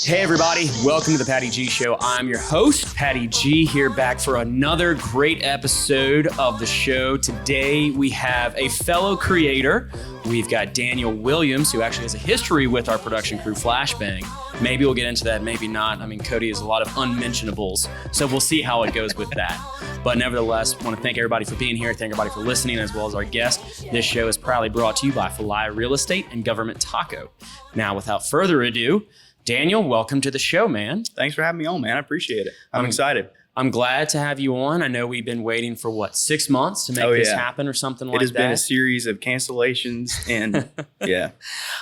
Hey everybody, welcome to the Patty G Show. I'm your host, Patty G, here back for another great episode of the show. Today we have a fellow creator. We've got Daniel Williams, who actually has a history with our production crew, Flashbang. Maybe we'll get into that, maybe not. I mean, Cody has a lot of unmentionables, so we'll see how it goes with that. But nevertheless, I want to thank everybody for being here, thank everybody for listening, as well as our guest. This show is proudly brought to you by Falaya Real Estate and Government Taco. Now, without further ado, Daniel, welcome to the show, man. Thanks for having me on, man. I appreciate it. I'm excited. I'm glad to have you on. I know we've been waiting for 6 months to make this happen or something like that. It has been a series of cancellations and yeah.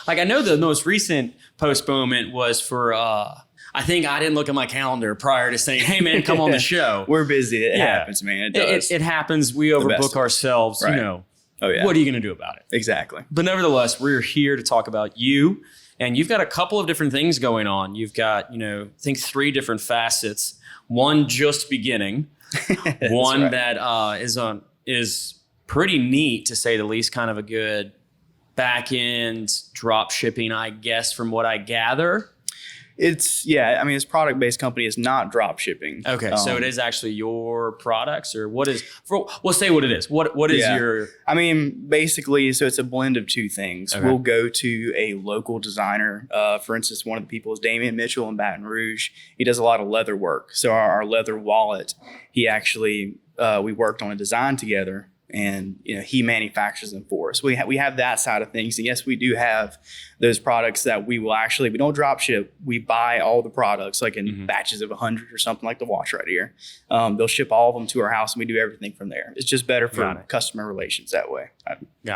Like I know the most recent postponement was for, I think I didn't look at my calendar prior to saying, hey man, come on the show. We're busy. It happens, man. It does. It happens. We overbook ourselves, right. you know. Oh yeah. What are you going to do about it? Exactly. But nevertheless, we're here to talk about you. And you've got a couple of different things going on. You've got, I think 3 different facets. One just beginning, one right. that is pretty neat to say the least, kind of a good back end drop shipping, I guess, from what I gather. It's product based company. It's not drop shipping. Okay, so it is actually your products, or what is? We'll say what it is. What is your? I mean, basically, so it's a blend of 2 things. Okay. We'll go to a local designer. For instance, one of the people is Damian Mitchell in Baton Rouge. He does a lot of leather work. So our leather wallet, he actually we worked on a design together. And he manufactures them for us. We have that side of things, and yes, we do have those products that we don't drop ship. We buy all the products like in batches of 100 or something, like the watch right here. They'll ship all of them to our house, and we do everything from there. It's just better for customer relations that way.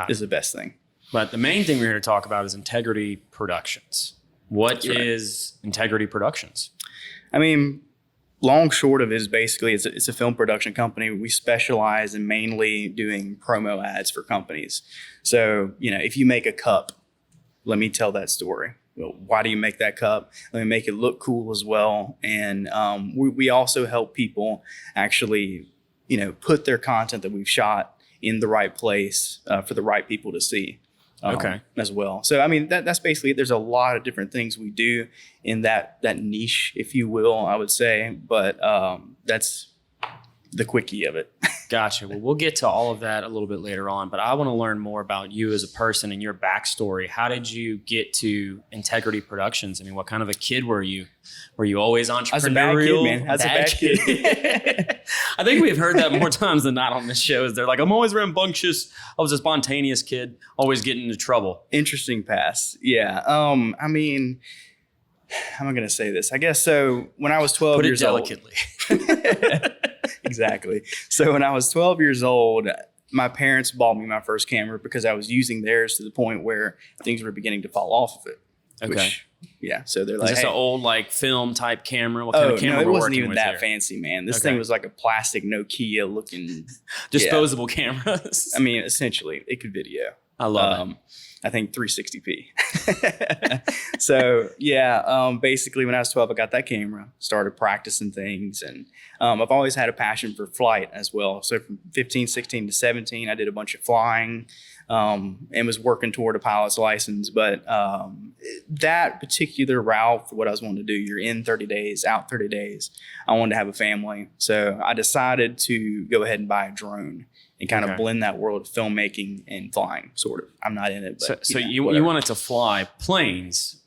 Is the best thing. But the main thing we're here to talk about is Integrity Productions. What is Integrity Productions? I mean, long short of it is basically it's a film production company. We specialize in mainly doing promo ads for companies. So, if you make a cup, let me tell that story. Well, why do you make that cup? Let me make it look cool as well. And we also help people actually, put their content that we've shot in the right place for the right people to see. As well. So, I mean, that's basically it. There's a lot of different things we do in that niche, if you will, I would say. But that's the quickie of it. Gotcha. Well, we'll get to all of that a little bit later on, but I want to learn more about you as a person and your backstory. How did you get to Integrity Productions? I mean, what kind of a kid were you? Were you always entrepreneurial? I was a bad kid, man. I was a bad kid. I think we've heard that more times than not on this show. They're like, I'm always rambunctious. I was a spontaneous kid, always getting into trouble. Interesting past. Yeah. I mean, how am I going to say this? I guess so. When I was 12 years old. Put it delicately. Exactly. So when I was 12 years old, my parents bought me my first camera because I was using theirs to the point where things were beginning to fall off of it. Okay. So they're like, is this an old film type camera? What kind of camera? No, it wasn't even that fancy, man. This thing was like a plastic Nokia looking disposable cameras. I mean, essentially, it could video. I love it. I think 360p. So basically when I was 12, I got that camera, started practicing things. And I've always had a passion for flight as well. So from 15, 16 to 17, I did a bunch of flying and was working toward a pilot's license. But that particular route for what I was wanting to do, you're in 30 days, out 30 days. I wanted to have a family. So I decided to go ahead and buy a drone and kind of blend that world of filmmaking and flying, sort of. I'm not in it, but so you wanted to fly planes,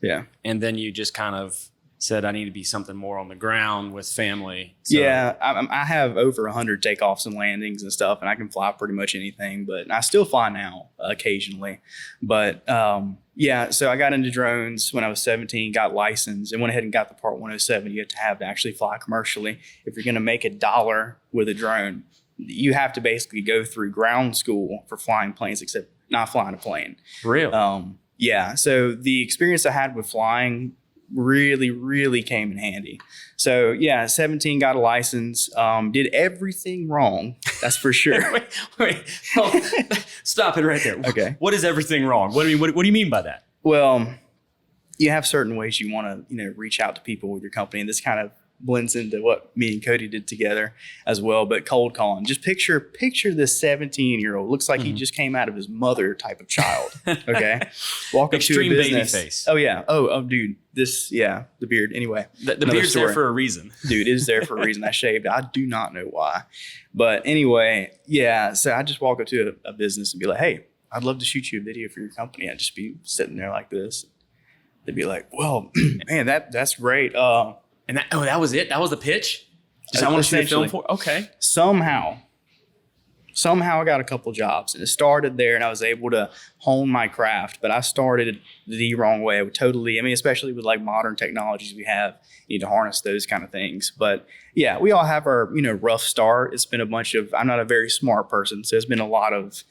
and then you just kind of said, I need to be something more on the ground with family. So. Yeah, I have over 100 takeoffs and landings and stuff, and I can fly pretty much anything. But I still fly now occasionally. But so I got into drones when I was 17, got licensed, and went ahead and got the Part 107 you have to have to actually fly commercially. If you're going to make $1 with a drone, you have to basically go through ground school for flying planes, except not flying a plane. Real? So the experience I had with flying really, really came in handy. So 17, got a license, did everything wrong. That's for sure. wait. Stop it right there. Okay. What is everything wrong? What do you mean by that? Well, you have certain ways you want to, reach out to people with your company. And this kind of blends into what me and Cody did together as well. But cold calling, just picture this 17-year-old, looks like he just came out of his mother type of child. Okay. Walk up Extreme to a baby business. face. Oh yeah. Oh dude, the beard. Anyway, The beard's there for a reason. Dude, it is there for a reason. I shaved. I do not know why. But anyway, yeah. So I just walk up to a business and be like, hey, I'd love to shoot you a video for your company. I'd just be sitting there like this. They'd be like, well, man, that's great. And that was it? That was the pitch? Just I want to shoot a film for? Okay. Somehow I got a couple jobs, and it started there, and I was able to hone my craft. But I started the wrong way. Especially with like modern technologies we have, you need to harness those kind of things. But yeah, we all have our, rough start. It's been I'm not a very smart person, so it's been a lot of,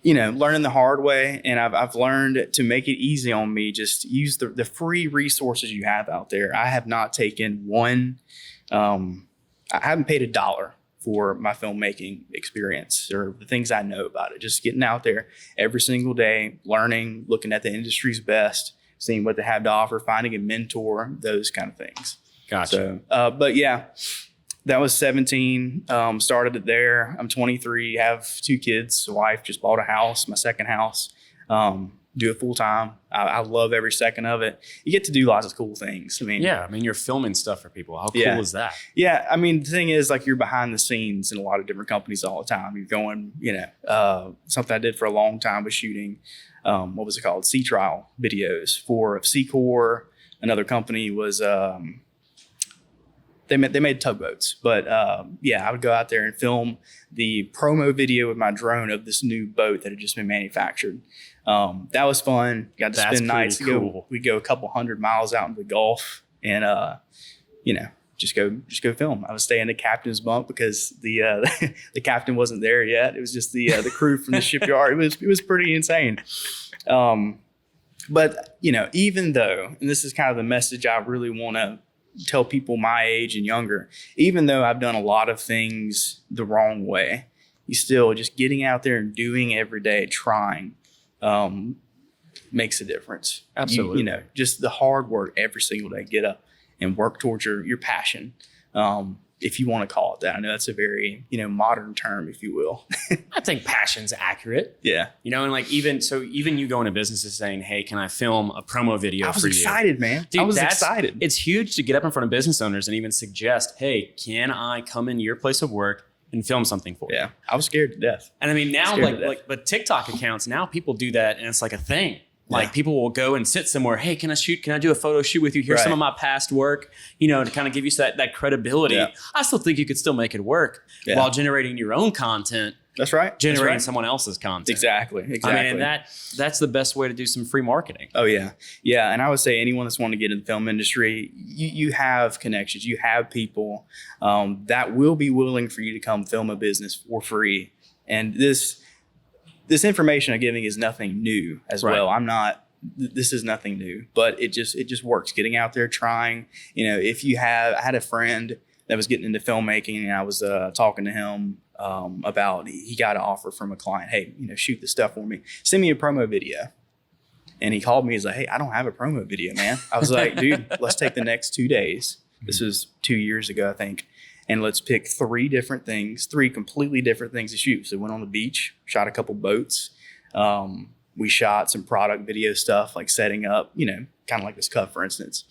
learning the hard way. And I've learned to make it easy on me. Just use the free resources you have out there. I have not taken I haven't paid $1 for my filmmaking experience or the things I know about it. Just getting out there every single day, learning, looking at the industry's best, seeing what they have to offer, finding a mentor, those kind of things. Gotcha. So, but yeah, that was 17. Started it there. I'm 23, have 2 kids. A wife, just bought a house, my second house. Do it full time. I love every second of it. You get to do lots of cool things. You're filming stuff for people. How cool is that? Yeah. The thing is, like, you're behind the scenes in a lot of different companies all the time. You're going, something I did for a long time was shooting, what was it called? Sea trial videos for Seacor. Another company was, they made tugboats, but I would go out there and film the promo video with my drone of this new boat that had just been manufactured. That was fun. Got to spend nights. Cool. We'd go a couple 100 miles out into the Gulf and just go film. I would stay in the captain's bunk because the the captain wasn't there yet. It was just the crew from the shipyard. It was pretty insane. But even though, and this is kind of the message I really want to tell people my age and younger, even though I've done a lot of things the wrong way, you still just getting out there and doing every day, trying, makes a difference. Absolutely. Just the hard work every single day, get up and work towards your passion. If you want to call it that. I know that's a very, modern term, if you will. I think passion's accurate. Yeah. And like even you going to businesses saying, hey, can I film a promo video for you? I was excited, man. Dude, I was excited. It's huge to get up in front of business owners and even suggest, hey, can I come into your place of work and film something for you? Yeah. I was scared to death. And now but TikTok accounts, now people do that and it's like a thing. Like people will go and sit somewhere. Hey, can I do a photo shoot with you? Here's some of my past work, to kind of give you that credibility. Yeah. I still think you could still make it work while generating your own content. That's right. Generating someone else's content. Exactly. And that's the best way to do some free marketing. Oh yeah. Yeah. And I would say anyone that's wanting to get in the film industry, you have connections, you have people that will be willing for you to come film a business for free. And this information I'm giving is nothing new as well. This is nothing new, but it just works. Getting out there, trying, I had a friend that was getting into filmmaking and I was talking to him about, he got an offer from a client. Hey, shoot this stuff for me. Send me a promo video. And he called me. He's like, hey, I don't have a promo video, man. I was like, dude, let's take the next 2 days. This was 2 years ago, I think. And let's pick 3 completely different things to shoot. So we went on the beach, shot a couple boats. We shot some product video stuff, like setting up, kind of like this cup, for instance.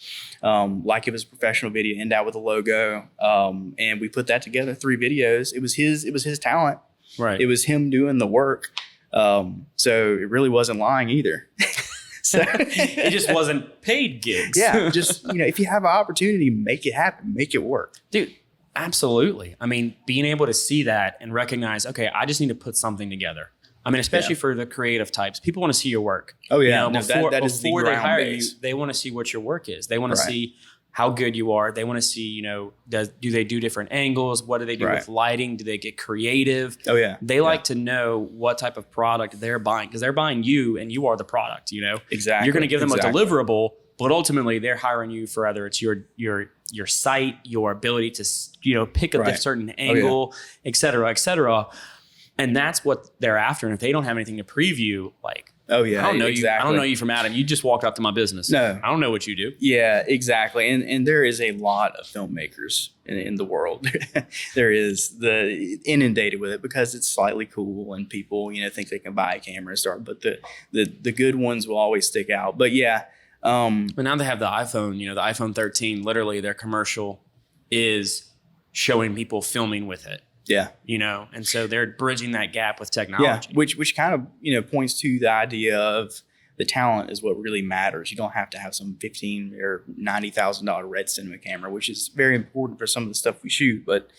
Like it was a professional video, end out with a logo. And we put that together, 3 videos. It was his talent. Right. It was him doing the work. So it really wasn't lying either. So it just wasn't paid gigs. Yeah. Just, if you have an opportunity, make it happen, make it work. Dude. Absolutely. Being able to see that and recognize, okay, I just need to put something together. Especially for the creative types, people want to see your work. Oh yeah. Before they hire base. you, they want to see what your work is. They want to see how good you are. They want to see, do they do different angles? What do they do with lighting? Do they get creative? Oh yeah. They like to know what type of product they're buying because they're buying you and you are the product, Exactly. You're going to give them a deliverable, but ultimately they're hiring you for either it's your site, your ability to, pick up a certain angle, et cetera, et cetera. And that's what they're after. And if they don't have anything to preview, like Oh yeah, I don't know exactly. you. I don't know you from Adam. You just walked up to my business. No. I don't know what you do. Yeah, exactly. And there is a lot of filmmakers in the world. There is inundated with it because it's slightly cool and people, think they can buy a camera and start. But the good ones will always stick out. But yeah. But now they have the iPhone, the iPhone 13, literally their commercial is showing people filming with it. Yeah. And so they're bridging that gap with technology. Yeah, which kind of points to the idea of the talent is what really matters. You don't have to have some $15,000 or $90,000 red cinema camera, which is very important for some of the stuff we shoot, but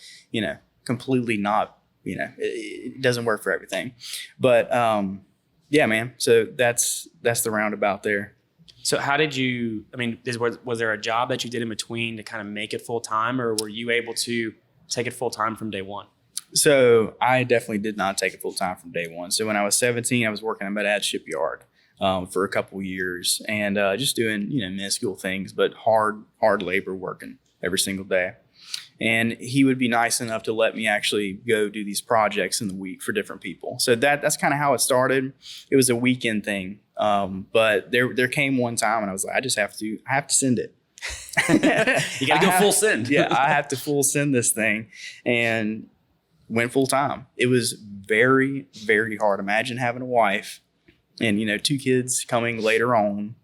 completely not. It doesn't work for everything. But yeah, man. So that's the roundabout there. So how did you? I mean, was there a job that you did in between to kind of make it full time, or were you able to take it full time from day one? So I definitely did not take it full time from day one. So when I was 17, I was working at Baton Rouge shipyard for a couple years and just doing minuscule things, but hard labor, working every single day. And he would be nice enough to let me actually go do these projects in the week for different people. So that's kind of how it started. It was a weekend thing, but there came one time and I was like, I have to send it. You got to go full send. Yeah, I have to full send this thing. And went full time. It was very, very hard. Imagine having a wife and, 2 kids coming later on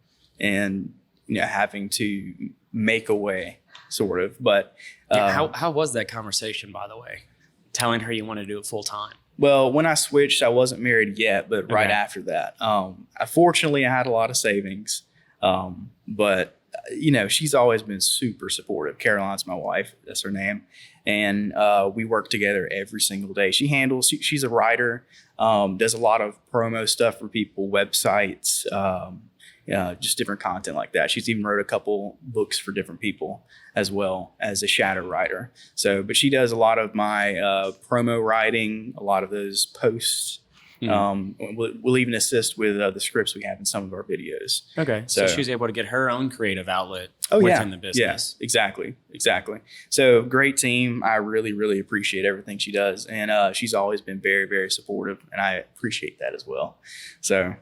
and, having to make a way sort of. But how was that conversation, by the way, telling her you want to do it full time? Well, when I switched, I wasn't married yet, but right after that, fortunately I had a lot of savings. But she's always been super supportive. Caroline's my wife. That's her name. And we work together every single day. She's a writer, does a lot of promo stuff for people, websites, just different content like that. She's even wrote a couple books for different people as well as a shadow writer. But she does a lot of my promo writing, a lot of those posts. We'll even assist with the scripts we have in some of our videos. Okay. So she's able to get her own creative outlet within within the business. Yeah, exactly. So great team. I really, really appreciate everything she does. And she's always been very, very supportive. And I appreciate that as well. So,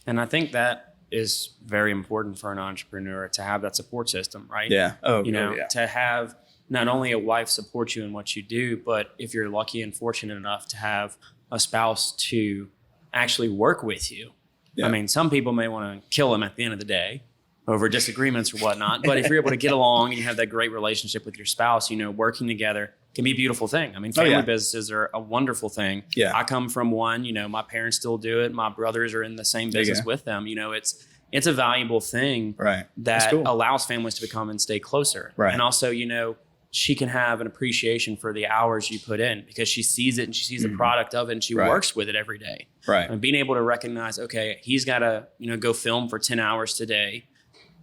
And I think that is very important for an entrepreneur to have that support system, right? Yeah. To have not only a wife support you in what you do, but if you're lucky and fortunate enough to have a spouse to actually work with you. Yeah. I mean, some people may want to kill them at the end of the day over disagreements or whatnot. But if you're able to get along and you have that great relationship with your spouse, working together can be a beautiful thing. I mean, family businesses are a wonderful thing. Yeah. I come from one, my parents still do it. My brothers are in the same business with them. It's a valuable thing that allows families to become and stay closer. Right. And also, she can have an appreciation for the hours you put in because she sees it and she sees the product of it and she works with it every day. Right. And being able to recognize, okay, he's got to, go film for 10 hours today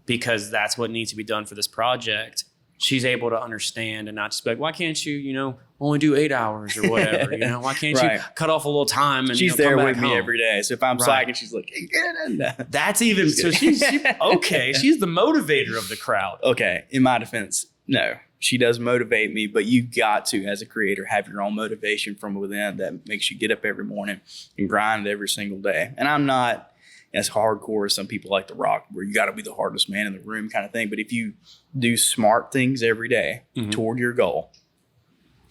because that's what needs to be done for this project. She's able to understand and not just be like, why can't you, only do 8 hours or whatever? Why can't you cut off a little time? And she's there with me every day. So if I'm slacking, she's like, hey, that's even so. She's okay. She's the motivator of the crowd. Okay. In my defense, no. She does motivate me, but you got to, as a creator, have your own motivation from within that makes you get up every morning and grind every single day. And I'm not as hardcore as some people like to rock, where you got to be the hardest man in the room kind of thing. But if you do smart things every day toward your goal,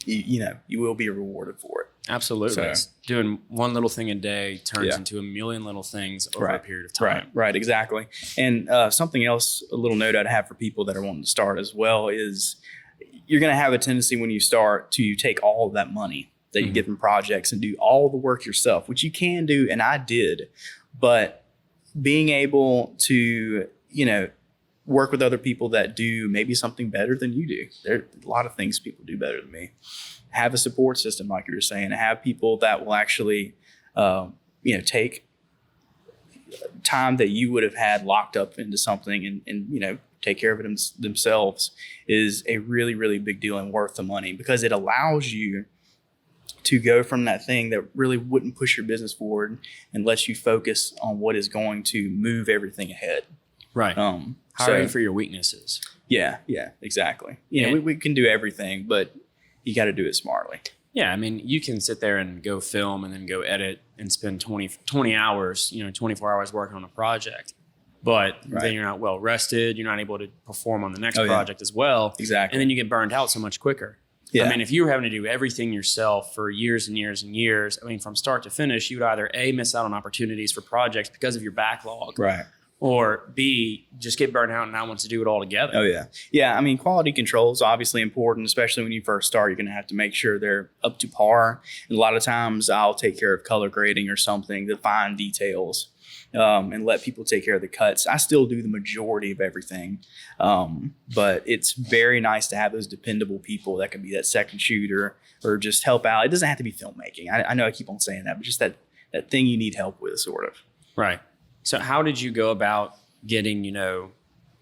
you will be rewarded for it. Absolutely. So, doing one little thing a day turns into a million little things over a period of time. Right, exactly. And something else, a little note I'd have for people that are wanting to start as well is you're going to have a tendency when you start to take all of that money that you get from projects and do all the work yourself, which you can do, and I did. But being able to, work with other people that do maybe something better than you do. There are a lot of things people do better than me. Have a support system, like you were saying, have people that will actually, take time that you would have had locked up into something and take care of it themselves is a really, really big deal and worth the money because it allows you to go from that thing that really wouldn't push your business forward and lets you focus on what is going to move everything ahead. Right. Hiring for your weaknesses. Yeah, exactly. We can do everything, but you got to do it smartly. Yeah, I mean, you can sit there and go film and then go edit and spend 20 hours, 24 hours working on a project. But then you're not well rested. You're not able to perform on the next project as well. Exactly. And then you get burned out so much quicker. Yeah. I mean, if you were having to do everything yourself for years and years and years, I mean, from start to finish, you would either A, miss out on opportunities for projects because of your backlog. Right. Or B, just get burnt out and not want to do it all together. Oh, yeah. Yeah, I mean, quality control is obviously important, especially when you first start. You're going to have to make sure they're up to par. And a lot of times I'll take care of color grading or something, the fine details, and let people take care of the cuts. I still do the majority of everything. But it's very nice to have those dependable people that can be that second shooter or just help out. It doesn't have to be filmmaking. I know I keep on saying that, but just that thing you need help with, sort of. Right. So how did you go about getting,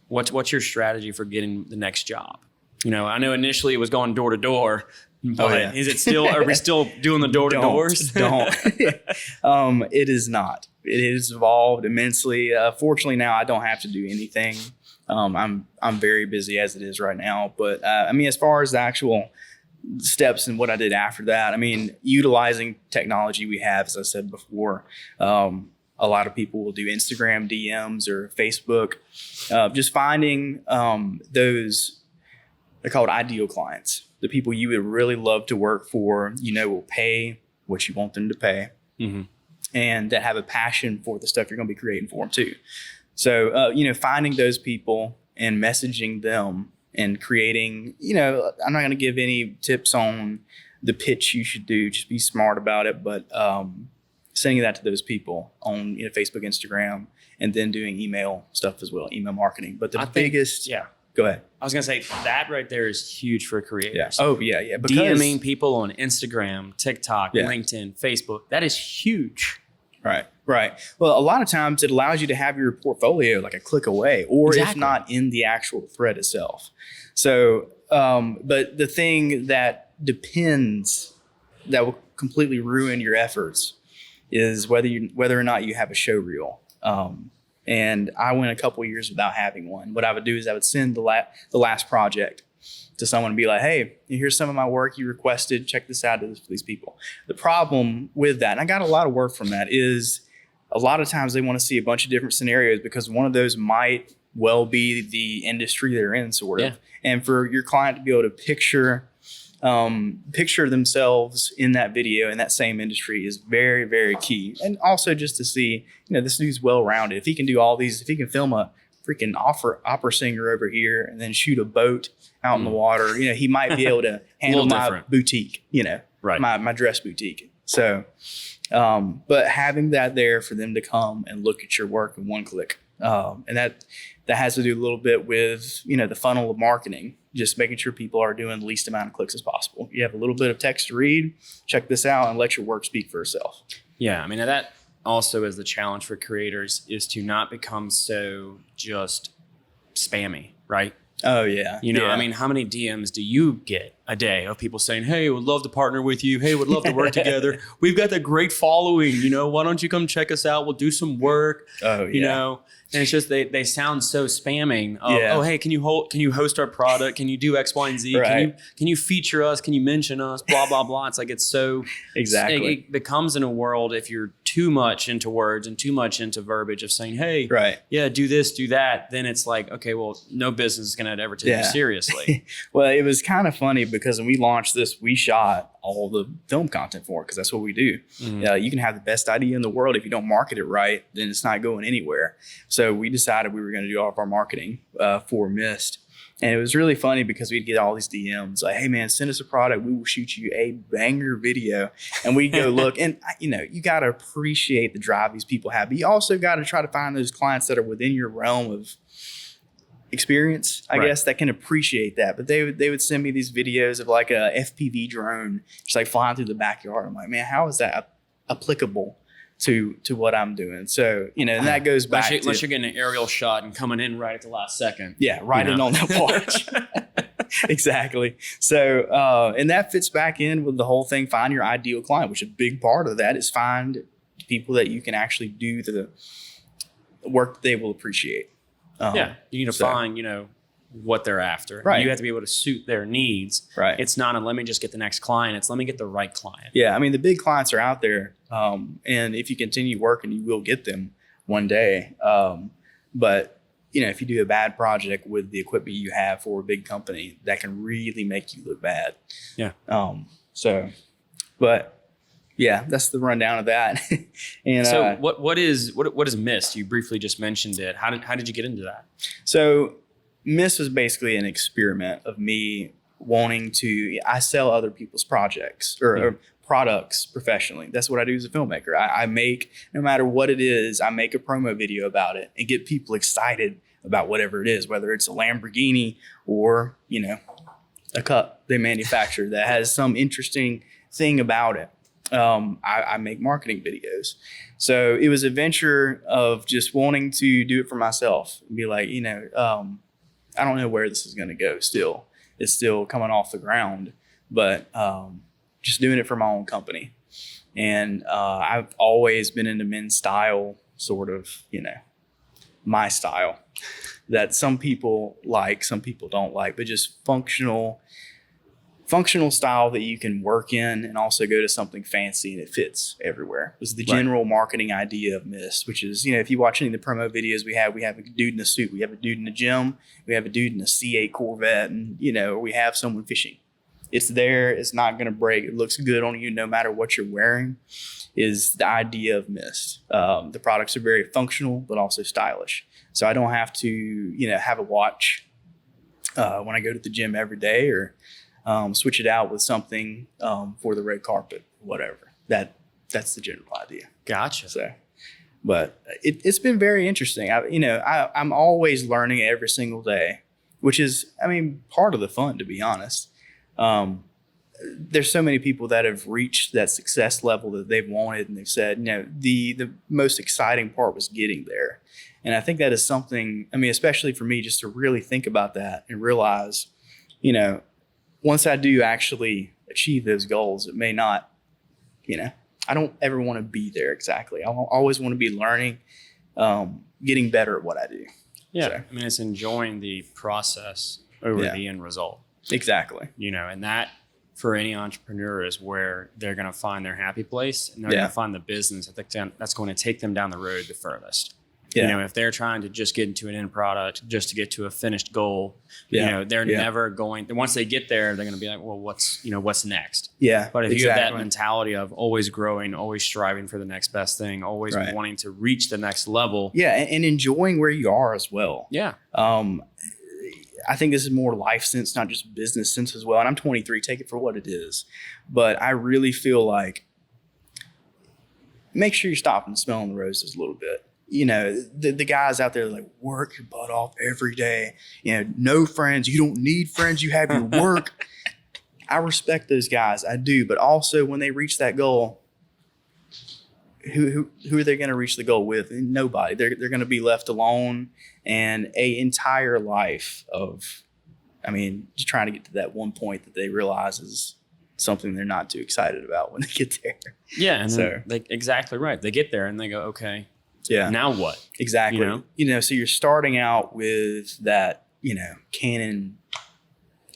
what's your strategy for getting the next job? I know initially it was going door to door, but is it still, are we still doing the door to doors? Don't. It is not. It has evolved immensely. Fortunately now I don't have to do anything. I'm very busy as it is right now, but I mean, as far as the actual steps and what I did after that, I mean, utilizing technology we have, as I said before, a lot of people will do Instagram DMs or Facebook, just finding those, they're called ideal clients, the people you would really love to work for, will pay what you want them to pay, and that have a passion for the stuff you're going to be creating for them too. So, finding those people and messaging them and creating, I'm not going to give any tips on the pitch you should do, just be smart about it, but sending that to those people on Facebook, Instagram, and then doing email stuff as well, email marketing. But biggest, go ahead. I was going to say that right there is huge for creators. Yeah. Oh, yeah. Because DMing people on Instagram, TikTok, LinkedIn, Facebook, that is huge. Right. Well, a lot of times it allows you to have your portfolio like a click away, or if not in the actual thread itself. So, but the thing that will completely ruin your efforts is whether or not you have a show reel. And I went a couple of years without having one. What I would do is I would send the last project to someone and be like, hey, here's some of my work you requested. Check this out to these people. The problem with that, and I got a lot of work from that, is a lot of times they want to see a bunch of different scenarios because one of those might well be the industry they're in, sort of. And for your client to be able to picture themselves in that video in that same industry is very, very key. And also just to see, this dude's well-rounded. If he can do all these, if he can film a freaking opera singer over here and then shoot a boat out in the water, he might be able to handle my boutique, my dress boutique. So, but having that there for them to come and look at your work in one click, and that has to do a little bit with, the funnel of marketing, just making sure people are doing the least amount of clicks as possible. You have a little bit of text to read, check this out and let your work speak for itself. Yeah. I mean, that also is the challenge for creators, is to not become so just spammy, right? Oh, yeah. I mean, how many DMs do you get a day of people saying, hey, would love to partner with you. Hey, would love to work together. We've got that great following. Why don't you come check us out? We'll do some work. Oh, yeah. And it's just they sound so spamming. Oh, hey, can you host our product? Can you do X, Y, and Z? Right. Can you feature us? Can you mention us? Blah, blah, blah. It's like it's so exactly. It becomes in a world, if you're too much into words and too much into verbiage of saying, hey, do this, do that, then it's like, okay, well, no business is going to ever take you seriously. Well, it was kind of funny because when we launched this, we shot all the film content for it because that's what we do. You can have the best idea in the world. If you don't market it right, then it's not going anywhere. So we decided we were going to do all of our marketing for Mist. And it was really funny because we'd get all these DMs like, hey, man, send us a product. We will shoot you a banger video. And we'd go look. And, you got to appreciate the drive these people have. But you also got to try to find those clients that are within your realm of experience, I guess, that can appreciate that. But they would send me these videos of like a FPV drone just like flying through the backyard. I'm like, man, how is that applicable to what I'm doing? So, and that goes back unless you're getting an aerial shot and coming in right at the last second. Yeah, right in on that porch. Exactly. So, and that fits back in with the whole thing, find your ideal client, which a big part of that is find people that you can actually do the work that they will appreciate. You need to find, what they're after. Right. You have to be able to suit their needs. Right. It's not let me just get the next client. It's let me get the right client. Yeah. I mean, the big clients are out there. And if you continue working, you will get them one day. But if you do a bad project with the equipment you have for a big company, that can really make you look bad. Yeah. But yeah, that's the rundown of that. And so what is Mist? You briefly just mentioned it. How did you get into that? So Mist was basically an experiment of me wanting to. I sell other people's projects or products professionally. That's what I do as a filmmaker. I make, no matter what it is, I make a promo video about it and get people excited about whatever it is, whether it's a Lamborghini or a cup they manufacture that has some interesting thing about it. I make marketing videos. So it was a venture of just wanting to do it for myself and be like, I don't know where this is going to go still. It's still coming off the ground, but just doing it for my own company. And I've always been into men's style, sort of, my style that some people like, some people don't like, but just functional style that you can work in and also go to something fancy and it fits everywhere. Was the general marketing idea of Mist, which is, if you watch any of the promo videos we have a dude in a suit, we have a dude in the gym, we have a dude in a C8 Corvette, and, we have someone fishing. It's there. It's not going to break. It looks good on you no matter what you're wearing is the idea of Mist. The products are very functional, but also stylish. So I don't have to, have a watch when I go to the gym every day or switch it out with something for the red carpet, whatever. That's the general idea. Gotcha. So, but it's been very interesting. I'm always learning every single day, which is, part of the fun, to be honest. There's so many people that have reached that success level that they've wanted, and they've said, the most exciting part was getting there. And I think that is something, especially for me, just to really think about that and realize, once I do actually achieve those goals, it may not, I don't ever want to be there exactly. I always want to be learning, getting better at what I do. Yeah. So, it's enjoying the process over the end result. Exactly. And that for any entrepreneur is where they're going to find their happy place, and they're going to find the business that's going to take them down the road the furthest. Yeah. If they're trying to just get into an end product, just to get to a finished goal, they're never going. Once they get there, they're going to be like, well, what's next? Yeah. But if you have that mentality of always growing, always striving for the next best thing, always wanting to reach the next level. Yeah. And enjoying where you are as well. Yeah. I think this is more life sense, not just business sense as well. And I'm 23, take it for what it is. But I really feel like make sure you're stopping and smelling the roses a little bit. The guys out there like work your butt off every day. No friends. You don't need friends. You have your work. I respect those guys. I do. But also when they reach that goal, who are they going to reach the goal with? Nobody. They're going to be left alone, and a entire life of, just trying to get to that one point that they realize is something they're not too excited about when they get there. Yeah, and exactly right. They get there and they go, okay. Yeah. Now what? Exactly. So you're starting out with that, Canon,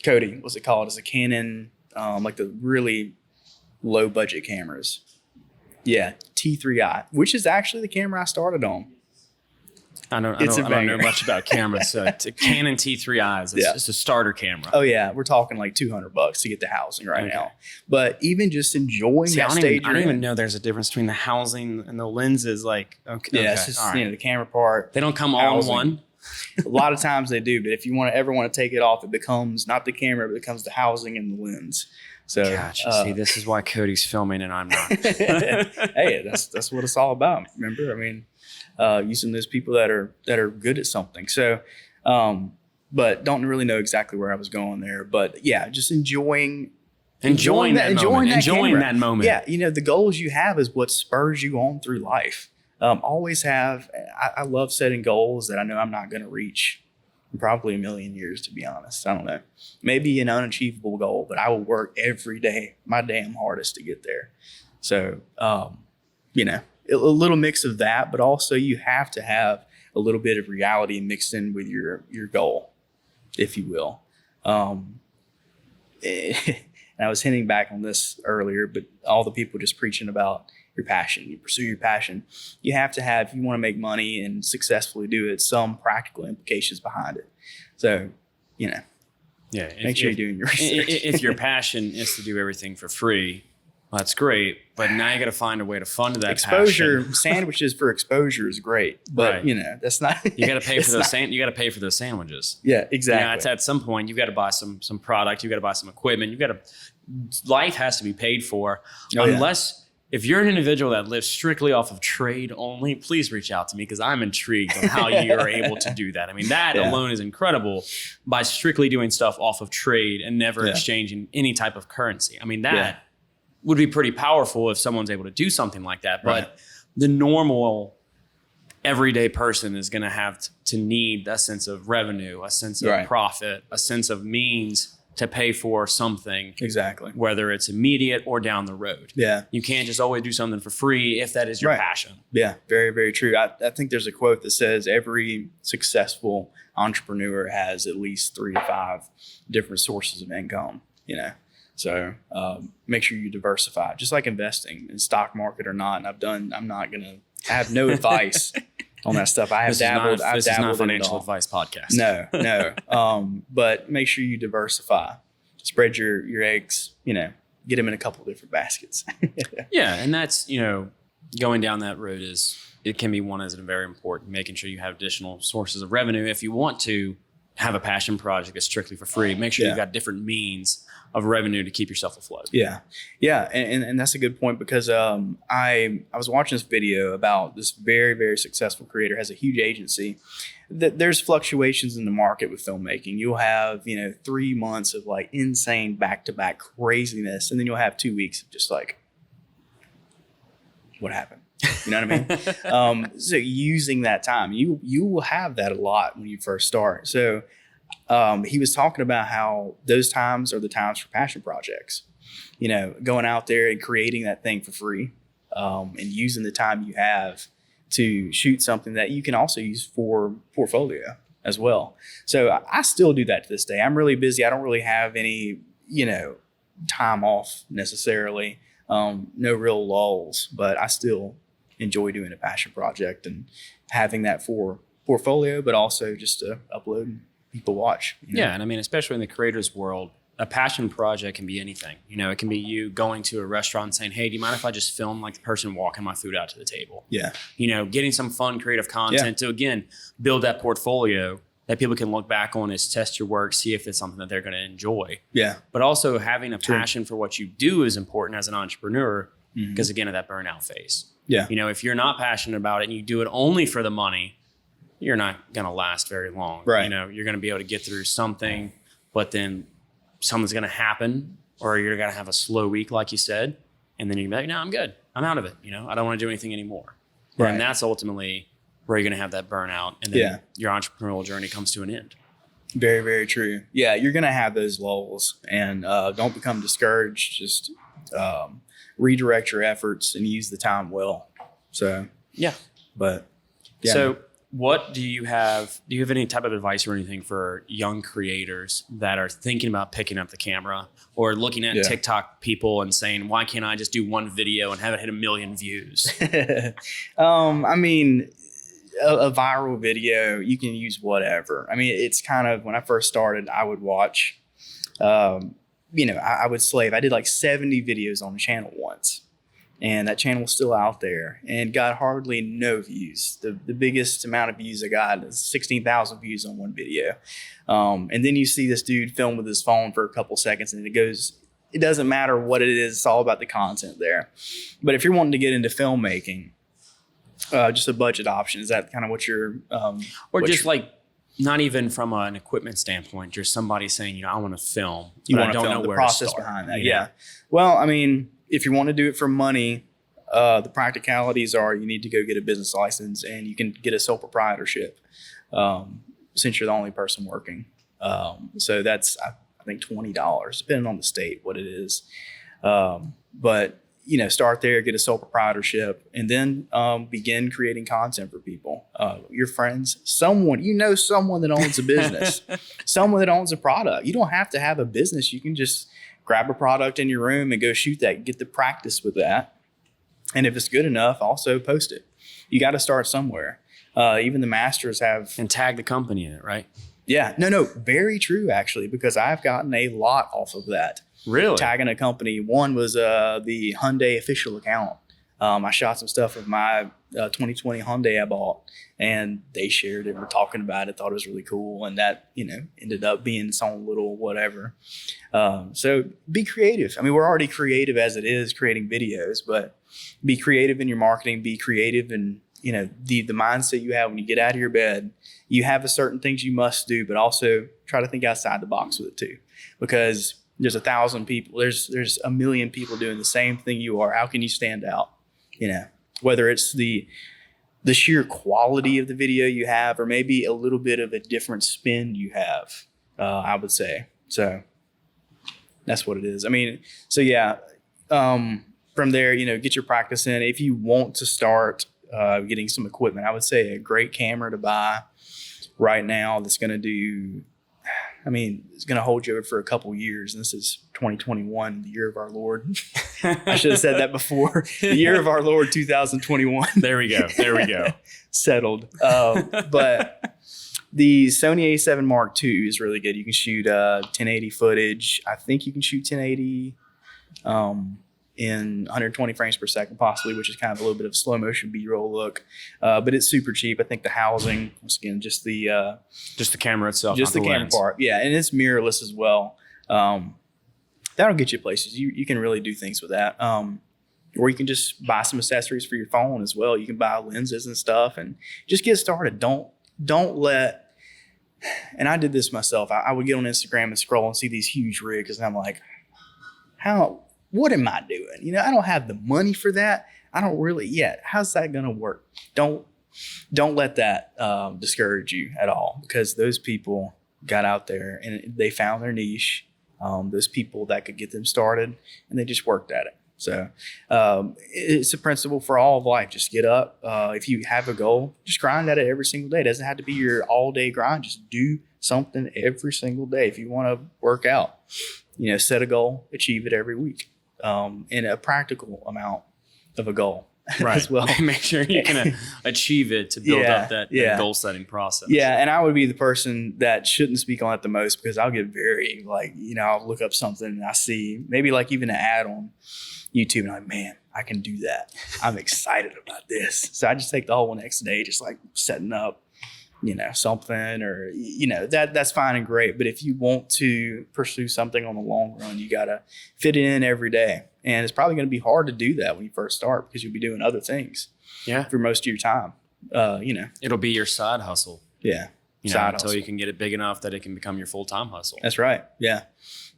Cody, what's it called? It's a Canon, like the really low budget cameras. Yeah. T3i, which is actually the camera I started on. I don't know much about cameras. So Canon T3Is, it's a starter camera. Oh yeah. We're talking like $200 to get the housing now. But even just enjoying that stage. I don't even know there's a difference between the housing and the lenses. Like, okay. Yeah, it's just, the camera part. They don't come all in one. A lot of times they do, but if you ever want to take it off, it becomes not the camera, but it becomes the housing and the lens. So, gotcha. See, this is why Cody's filming and I'm not. Hey, that's what it's all about. Remember, using those people that are good at something. So, but don't really know exactly where I was going there. But yeah, just enjoying that moment. Yeah, the goals you have is what spurs you on through life. Always have. I love setting goals that I know I'm not going to reach in probably a million years, to be honest. I don't know. Maybe an unachievable goal, but I will work every day my damn hardest to get there. So, a little mix of that, but also you have to have a little bit of reality mixed in with your goal. if you will. And I was hinting back on this earlier, but all the people just preaching about your passion, you pursue your passion. You have to have, if you want to make money and successfully do it, some practical implications behind it. So, make sure you're doing your research. If your passion is to do everything for free, well, that's great. But now you got to find a way to fund that exposure. passion. Sandwiches for exposure is great, but that's not. You got to pay for those. You got to pay for those sandwiches. Yeah, exactly. It's at some point you've got to buy some product. You got to buy some equipment. Life has to be paid for, unless. If you're an individual that lives strictly off of trade only, please reach out to me because I'm intrigued on how you're able to do that. I mean, that alone is incredible by strictly doing stuff off of trade and never exchanging any type of currency. I mean, that would be pretty powerful if someone's able to do something like that. But the normal everyday person is going to have to need a sense of revenue, a sense of profit, a sense of means to pay for something. Exactly. Whether it's immediate or down the road. Yeah. You can't just always do something for free if that is your passion. Yeah, very, very true. I think there's a quote that says every successful entrepreneur has at least 3 to 5 different sources of income, So make sure you diversify, just like investing in stock market or not. And I have no advice on that stuff. I have dabbled. This is not a financial advice podcast. No. But make sure you diversify. Spread your eggs. Get them in a couple of different baskets. Yeah, and that's going down that road it can be one as very important. Making sure you have additional sources of revenue if you want to have a passion project that's strictly for free. Make sure you've got different means of revenue to keep yourself afloat. Yeah. And that's a good point because I was watching this video about this very, very successful creator, has a huge agency. There's fluctuations in the market with filmmaking. You'll have, 3 months of like insane back-to-back craziness. And then you'll have 2 weeks of just like, what happened? You know what I mean? So using that time, you will have that a lot when you first start. So he was talking about how those times are the times for passion projects, going out there and creating that thing for free, and using the time you have to shoot something that you can also use for portfolio as well. So I still do that to this day. I'm really busy. I don't really have any, time off necessarily, no real lulls, but I still enjoy doing a passion project and having that for portfolio, but also just to upload and people watch. Yeah. And I mean, especially in the creator's world, a passion project can be anything. It can be you going to a restaurant and saying, hey, do you mind if I just film like the person walking my food out to the table? Yeah. Getting some fun creative content to, again, build that portfolio that people can look back on as test your work, see if it's something that they're going to enjoy. Yeah. But also having a passion for what you do is important as an entrepreneur because, again, of that burnout phase. Yeah. If you're not passionate about it and you do it only for the money, you're not going to last very long. Right. You're going to be able to get through something, but then something's going to happen or you're going to have a slow week, like you said. And then you're going to be like, no, I'm good. I'm out of it. I don't want to do anything anymore. Right. And that's ultimately where you're going to have that burnout. And then your entrepreneurial journey comes to an end. Very, very true. Yeah. You're going to have those lulls and don't become discouraged. Just redirect your efforts and use the time well. So, So what do you have? Do you have any type of advice or anything for young creators that are thinking about picking up the camera or looking at TikTok people and saying, why can't I just do one video and have it hit 1 million views? I mean, a viral video, you can use whatever. I mean, it's kind of, when I first started, I would watch, I would slave. I did like 70 videos on the channel once. And that channel is still out there and got hardly no views. The biggest amount of views I got is 16,000 views on one video. And then you see this dude film with his phone for a couple seconds and it doesn't matter what it is. It's all about the content there. But if you're wanting to get into filmmaking, just a budget option, is that kind of what you're... not even from an equipment standpoint, just somebody saying, I want to film. You want to film the process behind that. Yeah. Well, I mean... If you want to do it for money, the practicalities are you need to go get a business license and you can get a sole proprietorship since you're the only person working. So that's, I think, $20, depending on the state, what it is. But, start there, get a sole proprietorship, and then begin creating content for people. your friends, someone that owns a business, someone that owns a product. You don't have to have a business. You can just grab a product in your room and go shoot that, get the practice with that. And if it's good enough, also post it. You got to start somewhere. Even the masters have. And tag the company in it, right? Yeah. No, very true, actually, because I've gotten a lot off of that. Really? Tagging a company. One was the Hyundai official account. I shot some stuff with my 2020 Hyundai I bought, and they shared it. We're talking about it. Thought it was really cool, and that ended up being some little whatever. So be creative. I mean, we're already creative as it is, creating videos, but be creative in your marketing. Be creative in the mindset you have when you get out of your bed. You have a certain things you must do, but also try to think outside the box with it too, because there's 1,000 people. There's a million people doing the same thing you are. How can you stand out? Whether it's the sheer quality of the video you have, or maybe a little bit of a different spin you have, I would say. So that's what it is. I mean, so yeah, from there, get your practice in. If you want to start getting some equipment, I would say a great camera to buy right now that's going to do, it's going to hold you over for a couple years. And this is 2021, the year of our Lord. I should have said that before. The year of our Lord, 2021. There we go. Settled. But the Sony A7 Mark II is really good. You can shoot 1080 footage. I think you can shoot 1080 in 120 frames per second, possibly, which is kind of a little bit of slow motion B-roll look. But it's super cheap. I think the housing, once again, just the camera itself, just the camera part. Yeah, and it's mirrorless as well. That'll get you places. You can really do things with that. Or you can just buy some accessories for your phone as well. You can buy lenses and stuff and just get started. Don't let, and I did this myself. I would get on Instagram and scroll and see these huge rigs, and I'm like, what am I doing? I don't have the money for that. I don't really yet. How's that going to work? Don't let that discourage you at all, because those people got out there and they found their niche. Those people that could get them started, and they just worked at it. So it's a principle for all of life. Just get up. If you have a goal, just grind at it every single day. It doesn't have to be your all-day grind. Just do something every single day. If you want to work out, set a goal, achieve it every week. In a practical amount of a goal, right, as well. Make sure you can achieve it to build up that goal setting process. Yeah, and I would be the person that shouldn't speak on it the most, because I'll get very I'll look up something and I see maybe even an ad on YouTube and I'm like, man, I can do that. I'm excited about this. So I just take the whole next day, just setting up something, or that's fine and great. But if you want to pursue something on the long run, you got to fit it in every day. And it's probably going to be hard to do that when you first start, because you'll be doing other things for most of your time. It'll be your side hustle. Yeah. Until you can get it big enough that it can become your full-time hustle. That's right. Yeah.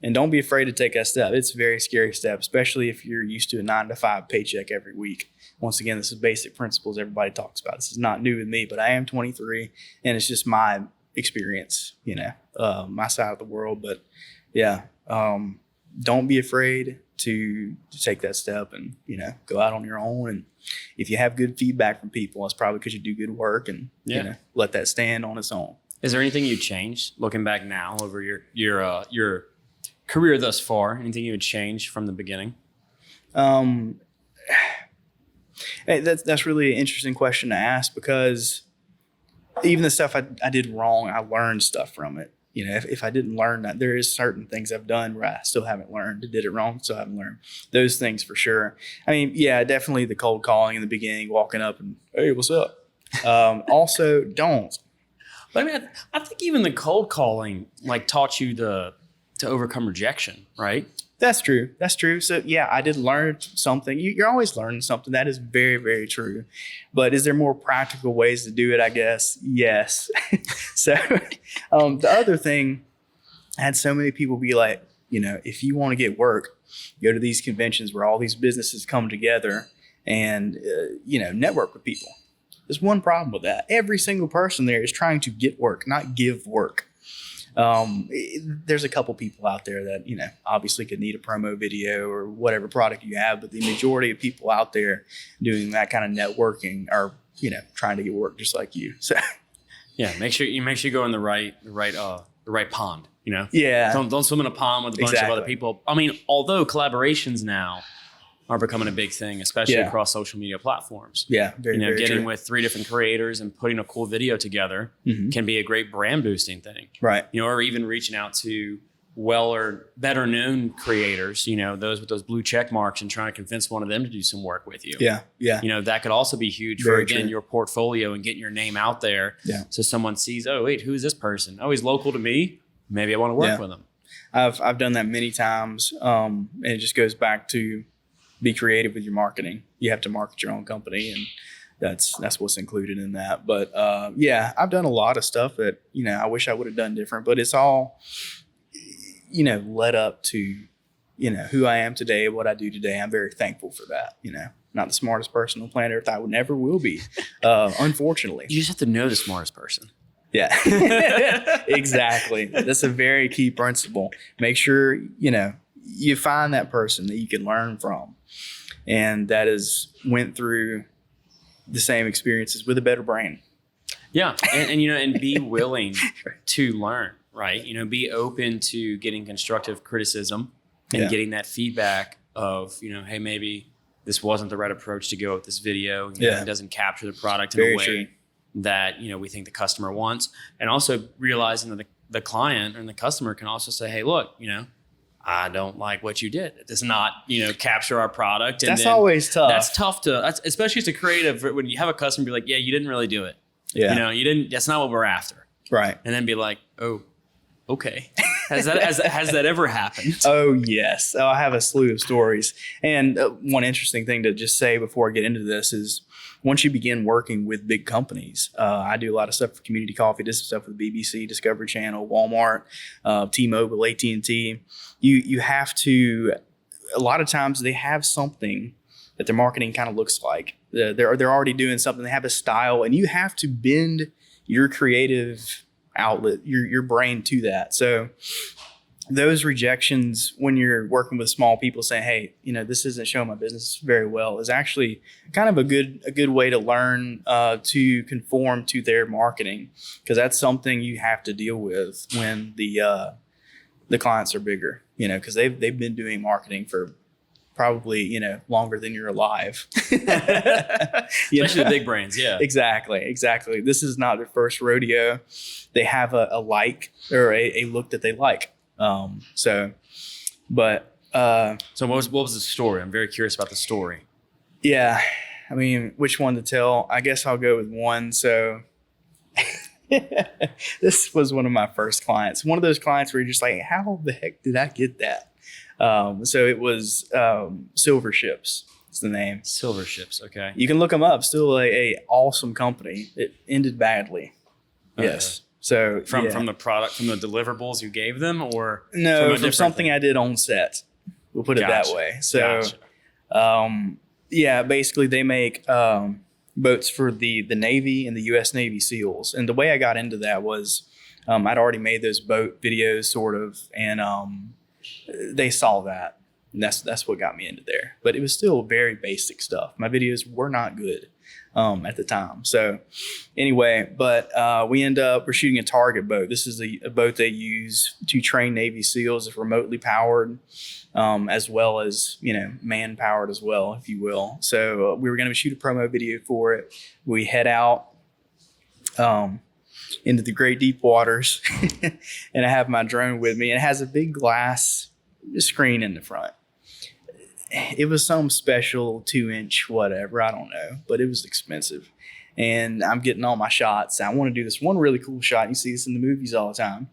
And don't be afraid to take that step. It's a very scary step, especially if you're used to a 9-to-5 paycheck every week. Once again, this is basic principles everybody talks about. This is not new with me, but I am 23, and it's just my experience, my side of the world. But yeah, don't be afraid to take that step and, go out on your own. And if you have good feedback from people, it's probably because you do good work, and, let that stand on its own. Is there anything you changed looking back now over your career thus far? Anything you would change from the beginning? Hey, that's really an interesting question to ask, because even the stuff I did wrong, I learned stuff from it. If I didn't learn that, there is certain things I've done where I still haven't learned. I did it wrong, still haven't learned those things for sure. Definitely the cold calling in the beginning, walking up and, hey, what's up? Also, don't. But I think even the cold calling taught you to overcome rejection, right? That's true. So yeah, I did learn something. You're always learning something. That is very, very true. But is there more practical ways to do it? I guess yes. So the other thing, I had so many people be like, if you want to get work, go to these conventions where all these businesses come together and network with people. There's one problem with that. Every single person there is trying to get work, not give work. There's a couple people out there that, obviously could need a promo video or whatever product you have, but the majority of people out there doing that kind of networking are trying to get work just like you. So Yeah, make sure you go in the right pond. yeah, Don't swim in a pond with a bunch of Exactly. other people. I mean, although collaborations now are becoming a big thing, especially Yeah. across social media platforms. yeah, very, very Getting true. with 3 different creators and putting a cool video together Mhm. can be a great brand boosting thing. Right. Or even reaching out to well or better known creators, those with those blue check marks, and trying to convince one of them to do some work with you. Yeah. Yeah. That could also be huge Very for, again, true. your portfolio and getting your name out there. Yeah. So someone sees, oh, wait, who is this person? Oh, he's local to me. Maybe I want to work Yeah. with him. I've done that many times. And it just goes back to be creative with your marketing. You have to market your own company, and that's what's included in that. But yeah, I've done a lot of stuff that, I wish I would have done different, but it's all, led up to, who I am today, what I do today. I'm very thankful for that. Not the smartest person on planet Earth. I would never will be, unfortunately. You just have to know the smartest person. Yeah, exactly. That's a very key principle. Make sure, you find that person that you can learn from, and that went through the same experiences with a better brain. Yeah. And be willing to learn, right? Be open to getting constructive criticism and Yeah. getting that feedback of, hey, maybe this wasn't the right approach to go with this video. Yeah. It doesn't capture the product in Very a way true. that, we think the customer wants. And also realizing that the client and the customer can also say, hey, look, I don't like what you did. It does not, capture our product. And That's always tough. That's tough especially as a creative, when you have a customer be like, yeah, you didn't really do it. Yeah. You didn't, that's not what we're after. Right. And then be like, oh, okay. Has that ever happened? Oh, yes. I have a slew of stories. And one interesting thing to just say before I get into this is once you begin working with big companies, I do a lot of stuff for Community Coffee, did some stuff with BBC, Discovery Channel, Walmart, T-Mobile, AT&T. You have to, a lot of times they have something that their marketing kind of looks like. They're already doing something. They have a style, and you have to bend your creative outlet, your brain to that. So those rejections when you're working with small people saying, hey, this isn't showing my business very well, is actually kind of a good way to learn to conform to their marketing, because that's something you have to deal with when the clients are bigger, because they've been doing marketing for probably, longer than you're alive. Especially the big brands, yeah. Exactly. This is not their first rodeo. They have a like or a look that they like. So what was the story? I'm very curious about the story. Yeah. I mean, which one to tell? I guess I'll go with one. So this was one of my first clients. One of those clients where you're just like, how the heck did I get that? So it was Silver Ships. It's the name. Silver Ships. Okay. You can look them up. Still a awesome company. It ended badly. Okay. Yes. So from the product, from the deliverables you gave them, or no, from from something thing? I did on set. We'll put it that way. So, Gotcha. basically they make boats for the Navy and the U.S. Navy SEALs. And the way I got into that was I'd already made those boat videos, sort of, and they saw that. And that's what got me into there. But it was still very basic stuff. My videos were not good at the time. So anyway, but we're shooting a target boat. This is a boat they use to train Navy SEALs. It's remotely powered, as well as, man powered as well, if you will. So we were going to shoot a promo video for it. We head out into the great deep waters and I have my drone with me, and it has a big glass screen in the front. It was some special 2-inch whatever, I don't know, but it was expensive. And I'm getting all my shots. I want to do this one really cool shot. You see this in the movies all the time,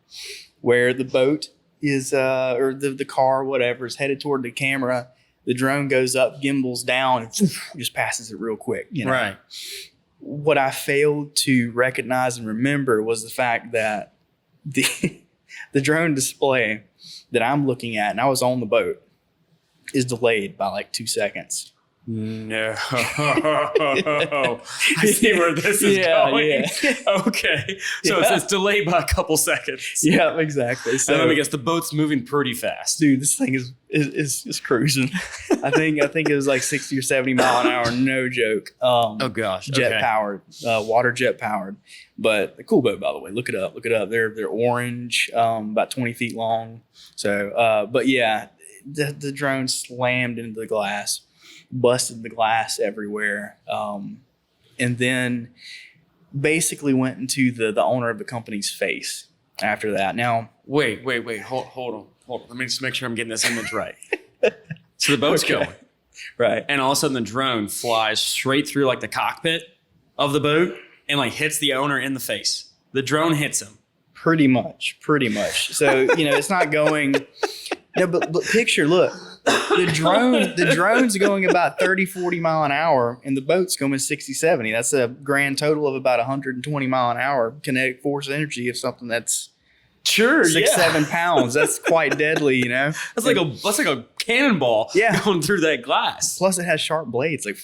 where the boat is, or the car, whatever, is headed toward the camera. The drone goes up, gimbals down, and just passes it real quick. Right. What I failed to recognize and remember was the fact that the drone display that I'm looking at, and I was on the boat, is delayed by like 2 seconds. No. I see where this is going. Yeah. Okay. So it's delayed by a couple seconds. Yeah, exactly. So and let me guess, the boat's moving pretty fast. Dude, this thing is cruising. I think it was like 60 or 70 mile an hour, no joke. Oh gosh. Jet powered, water jet powered. But a cool boat, by the way. Look it up. They're orange, about 20 feet long. So but yeah, the drone slammed into the glass. Busted the glass everywhere, and then basically went into the owner of the company's face after that. Now, wait, hold on. Let me just make sure I'm getting this image right. So the boat's going, right, and all of a sudden the drone flies straight through like the cockpit of the boat and like hits the owner in the face. The drone hits him. Pretty much. So it's not going. No, but picture, look. The drone's going about 30, 40 mile an hour, and the boat's going 60, 70. That's a grand total of about 120 mile an hour kinetic force energy of something that's 7 pounds. That's quite deadly, That's like a cannonball going through that glass. Plus, it has sharp blades, like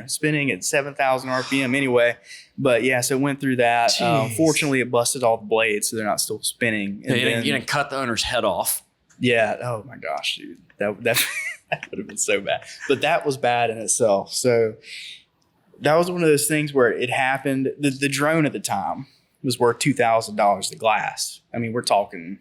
spinning at 7,000 RPM anyway. But yeah, so it went through that. Fortunately, it busted all the blades, so they're not still spinning. And you didn't cut the owner's head off. Yeah. Oh my gosh, dude. That would have been so bad. But that was bad in itself. So that was one of those things where it happened. The drone at the time was worth $2,000 the glass. I mean, we're talking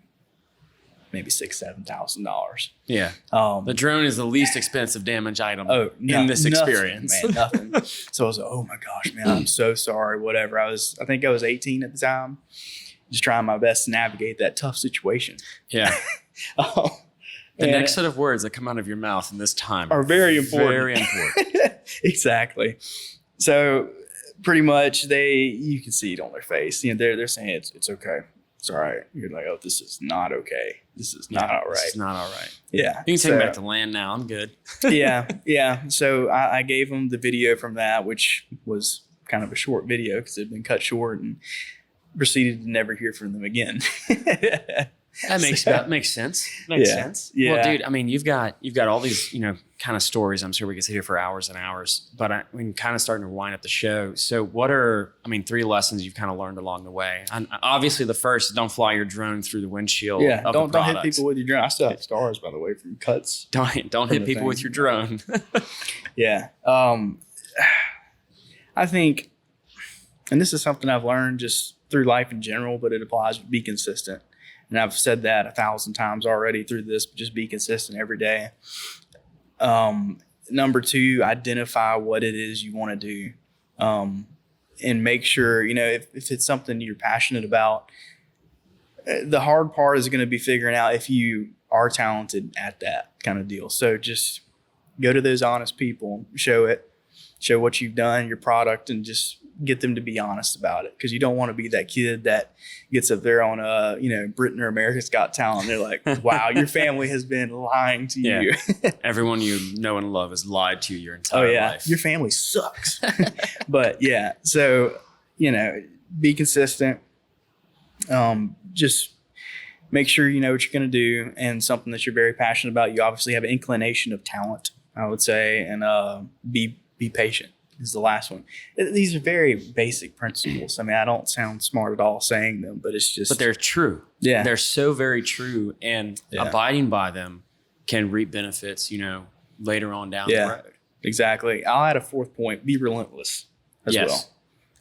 maybe $6,000-$7,000. Yeah. The drone is the least expensive damage item in this experience. Man, nothing. So I was like, oh my gosh, man, I'm so sorry. Whatever. I think I was 18 at the time. Just trying my best to navigate that tough situation. Yeah. The next set of words that come out of your mouth in this time are very important. Very important. Exactly. So pretty much you can see it on their face. They're saying it's okay. It's all right. You're like, oh, this is not okay. This is not all right. This is not all right. Yeah. You can take me back to land now. I'm good. Yeah. So I gave them the video from that, which was kind of a short video because it had been cut short, and proceeded to never hear from them again. That makes sense. Makes sense. Yeah. Well, dude, I mean, you've got all these, kind of stories. I'm sure we could sit here for hours and hours, but we're kind of starting to wind up the show. So what are, 3 lessons you've kind of learned along the way? And obviously the first is don't fly your drone through the windshield. Yeah. Of don't hit people with your drone. I still have scars, by the way, from cuts. Don't hit people with your drone. Yeah. I think, and this is something I've learned just through life in general, but it applies to be consistent. And I've said that 1,000 times already through this, but just be consistent every day. Number 2, identify what it is you want to do. And make sure, if it's something you're passionate about, the hard part is going to be figuring out if you are talented at that kind of deal. So just go to those honest people, show what you've done, your product, and just get them to be honest about it. Because you don't want to be that kid that gets up there on Britain or America's Got Talent. They're like, wow, your family has been lying to you. Everyone you know and love has lied to you your entire life. Your family sucks. But yeah, so, be consistent. Just make sure you know what you're going to do, and something that you're very passionate about. You obviously have an inclination of talent, I would say, and be patient is the last one. These are very basic principles. I mean, I don't sound smart at all saying them, but it's just... But they're true. Yeah. They're so very true, and abiding by them can reap benefits, later on down the road. Exactly. I'll add a 4th point. Be relentless as well.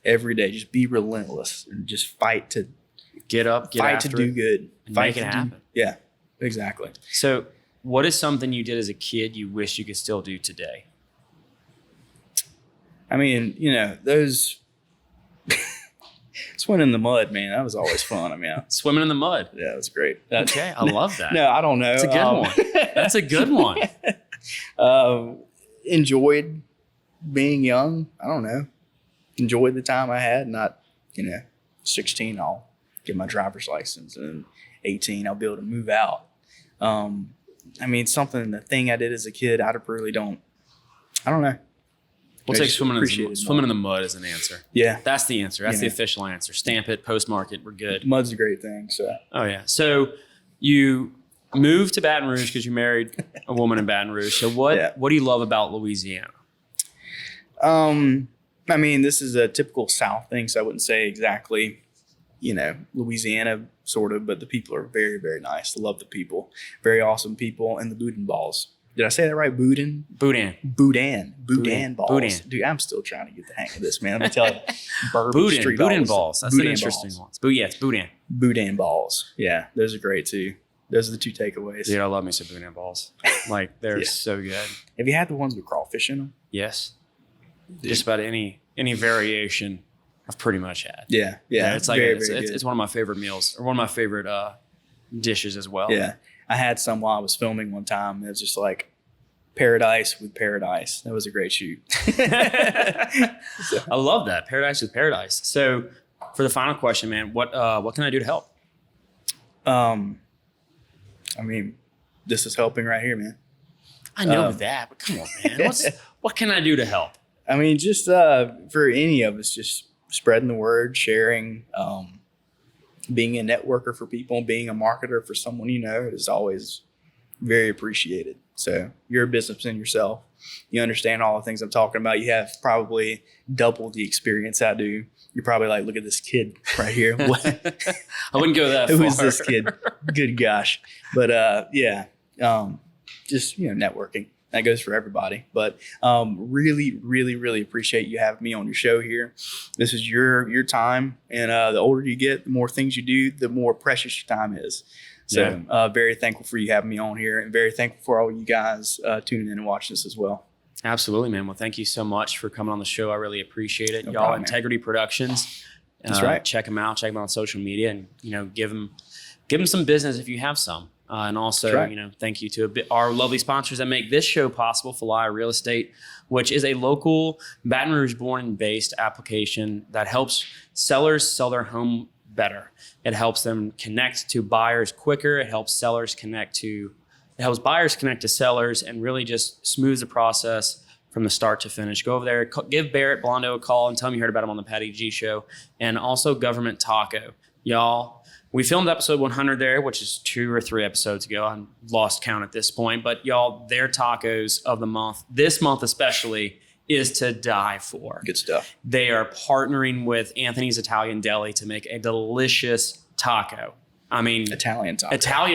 Every day, just be relentless and just fight to... Get up, fight to do good. And make it happen. Yeah, exactly. So what is something you did as a kid you wish you could still do today? I mean, those swimming in the mud, man, that was always fun. I mean, swimming in the mud. Yeah, it was great. Okay, I love that. No, I don't know. It's a good one. That's a good one. Enjoyed being young. I don't know. Enjoyed the time I had. Not, 16, I'll get my driver's license, and 18, I'll be able to move out. The thing I did as a kid, I don't know. We'll take swimming in the mud as an answer. Yeah. That's the answer. That's the official answer. Stamp it, postmark it. We're good. Mud's a great thing. So. Oh, yeah. So you moved to Baton Rouge because you married a woman in Baton Rouge. So what do you love about Louisiana? I mean, this is a typical South thing, so I wouldn't say exactly, Louisiana sort of, but the people are very, very nice. Love the people. Very awesome people. And the boudin balls. Did I say that right? Boudin balls. Boudin. Dude, I'm still trying to get the hang of this, man. Let me tell you. Boudin balls. That's an interesting one. But yeah, it's boudin. Boudin balls. Yeah, those are great too. Those are the two takeaways. Dude, I love me some boudin balls. Like, they're so good. Have you had the ones with crawfish in them? Yes. Dude. Just about any variation I've pretty much had. Yeah. It's like it's one of my favorite meals, or one of my favorite dishes as well. Yeah. I had some while I was filming one time. It was just like paradise with paradise. That was a great shoot. I love that. Paradise with paradise. So for the final question, man, what can I do to help? I mean, this is helping right here, man. I know that, but come on, man. What can I do to help? I mean, just for any of us, just spreading the word, sharing, being a networker for people, being a marketer for someone is always very appreciated. So you're a businessman yourself. You understand all the things I'm talking about. You have probably double the experience I do. You're probably like, look at this kid right here. I wouldn't go that far. Who is this kid? Good gosh. But just networking. That goes for everybody. But really, really, really appreciate you having me on your show here. This is your time. And the older you get, the more things you do, the more precious your time is. So very thankful for you having me on here, and very thankful for all you guys tuning in and watching this as well. Absolutely, man. Well, thank you so much for coming on the show. I really appreciate it. Y'all, Integrity Productions. That's right. Check them out. Check them out on social media, and give them some business if you have some. And also, thank you to our lovely sponsors that make this show possible, Falaya Real Estate, which is a local Baton Rouge born and based application that helps sellers sell their home better. It helps them connect to buyers quicker. It helps buyers connect to sellers, and really just smooths the process from the start to finish. Go over there, give Barrett Blondo a call and tell him you heard about him on the Patty G Show. And also Government Taco. Y'all, we filmed episode 100 there, which is 2 or 3 episodes ago. I'm lost count at this point. But y'all, their tacos of the month, this month especially, is to die for. Good stuff. They are partnering with Anthony's Italian Deli to make a delicious taco. I mean, Italian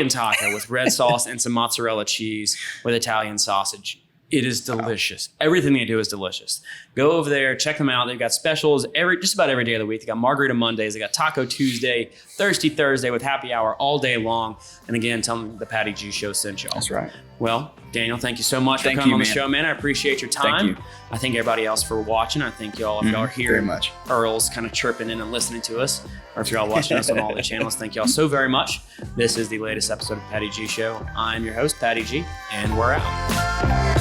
taco with red sauce and some mozzarella cheese with Italian sausage. It is delicious. Everything they do is delicious. Go over there, check them out. They've got specials just about every day of the week. They got Margarita Mondays. They got Taco Tuesday, Thirsty Thursday with happy hour all day long. And again, tell them the Patty G Show sent y'all. That's right. Well, Daniel, thank you so much for coming on the show, man. I appreciate your time. Thank you. I thank everybody else for watching. I think y'all, if y'all are here, very much. Earl's kind of chirping in and listening to us, or if you're all watching us on all the channels, thank y'all so very much. This is the latest episode of Patty G Show. I'm your host, Patty G, and we're out.